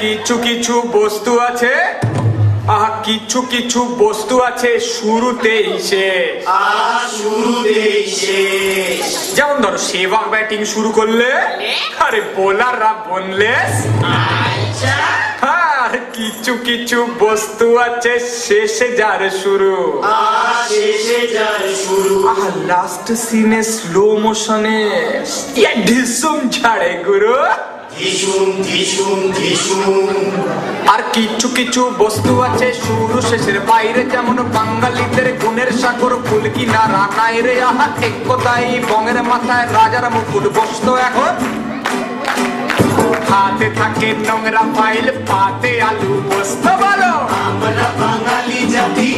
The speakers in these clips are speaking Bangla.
কিছু কিছু বস্তু আছে কিছু কিছু বস্তু আছে শুরুতেই শেষ যেমন ধরো সেবাগ ব্যাটিং শুরু করলে আরে বোলাররা বোনলেস আর কিছু কিছু বস্তু আছে শেষে যার শুরু লাস্ট সিনে স্লো মোশনে ঢিসুম ঝাড়ে গুরু আর কিছু কিছু বস্তু আছে শুরু শেষের বাইরে যেমন বাঙালিদের গুণের সাগর ফুলকি না রানায় রে আহা এক কথাই বঙের মাথায় রাজার মুকুট বসতো এখন হাতে থাকে নোংরা ফাইল পাতে আলু বসতো বলো আমরা বাঙালি জাতি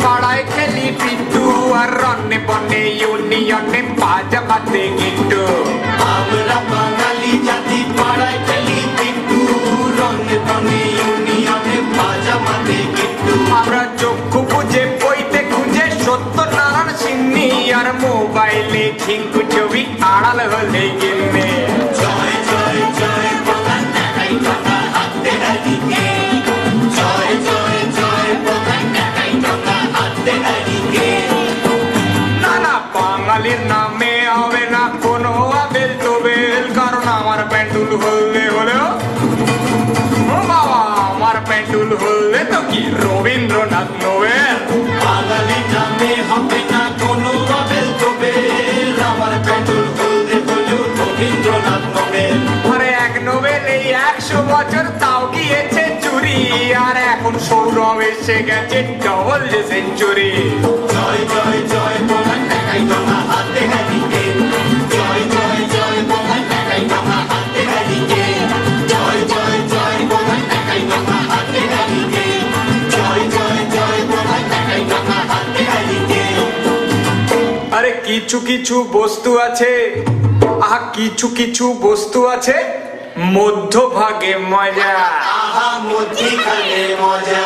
পাড়ায় খেলি পিট্টু আর রনে বনে ইউনিয়নে পাজামাতে গিট্টু আমরা বাঙালি জাতি পাড়ায় খেলি পিট্টু রনে বনে ইউনিয়নে পাজামাতে গিট্টু আমরা চক্ষু বুঝে বইতে খুঁজে সত্যনারায়ণ সিন্নি আর মোবাইলে ঝিঙ্কু ছবি আড়াল হলে গিন্নে জয় জয় জয় বাঙাল টাকাই টাকা হাতে হারিয়ে জয় জয় জয় বাঙাল টাকাই টাকা হাতে হারিয়ে না না বাঙালির নামে হবে না কোনো আবেল তবেল কারণ আমার প্যান্ডুল হলে হলেও বাবা আমার প্যান্ডুল হলে তো কি রবীন্দ্রনাথ নোবেল বাঙালির নামে হবে না কোনো আবেল তবেল আমার প্যান্ডুল হলে হলেও রবীন্দ্রনাথ নোবেল আরে এক নোবেল এই 100 বছর তাও গিয়েছে চুরি আর এখন সৌরভ এসে গেছে ডবল সেঞ্চুরি জয় জয় জয় বাঙাল টাকাই টাকা হাতে হারিয়ে জয় জয় জয় বাঙাল টাকাই টাকা হাতে হারিয়ে জয় জয় জয় বাঙাল টাকাই টাকা হাতে হারিয়ে জয় জয় জয় বাঙাল টাকাই টাকা হাতে হারিয়ে আরে কিছু কিছু বস্তু আছে কিছু কিছু বস্তু আছে মধ্যভাগে মজা মধ্যিখানে মজা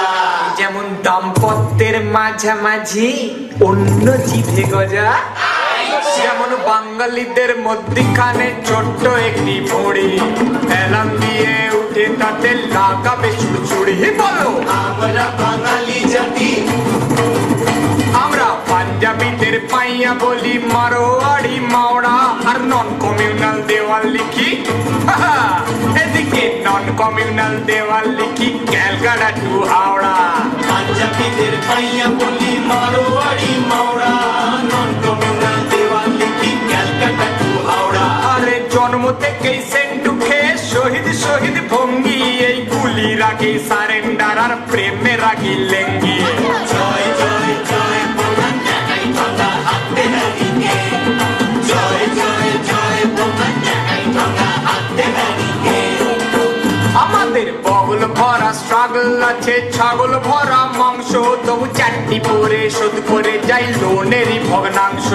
যেমন দাম্পত্যের মাঝামাঝি অন্য জিভে গজা যেমন বাঙালিদের মধ্যিখানে ছোট্ট একটি ভড়ি এলাম দিয়ে উঠে তাতে লাগাবে চুড়চুড়ি বলো আমরা বাঙালি জাতি আমরা পাঞ্জাবিদের পাইয়া বলি মারোয়াড়ি মাওড়া আর নন কমিউনাল দেওয়াল লিখি এদিকে নন কমিউনাল দেওয়াল লিখি ক্যালকাটা টু হাওড়া পাঞ্জাবিদের পাইয়া বলি মারোয়াড়ি মাওড়া নন কমিউনাল দেওয়াল লিখি ক্যালকাটা টু হাওড়া আরে জন্ম থেকেই সেন্টু খেয়ে শহীদ শহীদ ভঙ্গি এই গুলি রাখি সারেন্ডার আর প্রেমে রাখি লেঙ্গি জয় জয় জয় বাঙাল টাকাই টাকা হাতে হারিয়ে জয় জয় জয় বাঙাল টাকাই টাকা হাতে হারিয়ে আমাদের বগল ভরা স্ট্রাগল আছে ছাগল ভরা মাংস তবু চারটি পরে শোধ করে যাই লোনেরই ভগ্নাংশ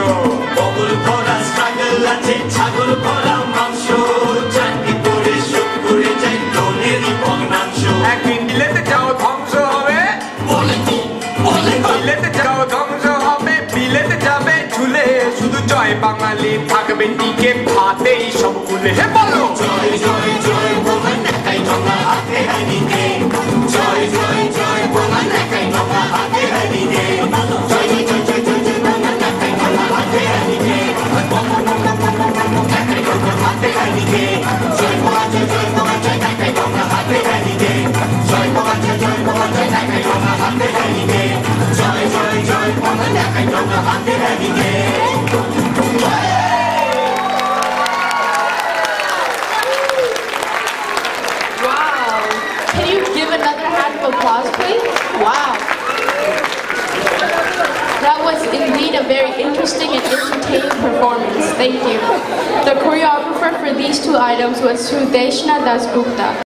বগল ভরা স্ট্রাগল আছে ছাগল ভরা মাংস চারটি পরে শোধ করে যাই লোনেরই ভগ্নাংশ একদিন বিলেতে যাও ধ্বংস হবে বিলেতে যাও ধ্বংস হবে বিলেতে যাবে ঝুলে শুধু জয় বাঙালি থাকবে টিকে ভাতেই সব খুলে বলো জয় জয় জয় বাঙাল টাকাই টাকা হাতে হারিয়ে জয় জয় জয় বাঙাল টাকাই টাকা হাতে হারিয়ে জয় জয় জয় জয় জয় বাঙাল টাকাই টাকা হাতে হারিয়ে টাকাই টাকা হাতে হারিয়ে জয় বাঙাল জয় জয় বাঙাল জয় টাকাই টাকা হাতে হারিয়ে জয় বাঙাল জয় জয় বাঙাল জয় টাকাই টাকা হাতে হারিয়ে জয় জয় জয় বাঙাল টাকাই টাকা হাতে হারিয়ে applause, please. Wow. That was indeed a very interesting and entertaining performance. Thank you. The choreographer for these two items was Sudeshna Dasgupta.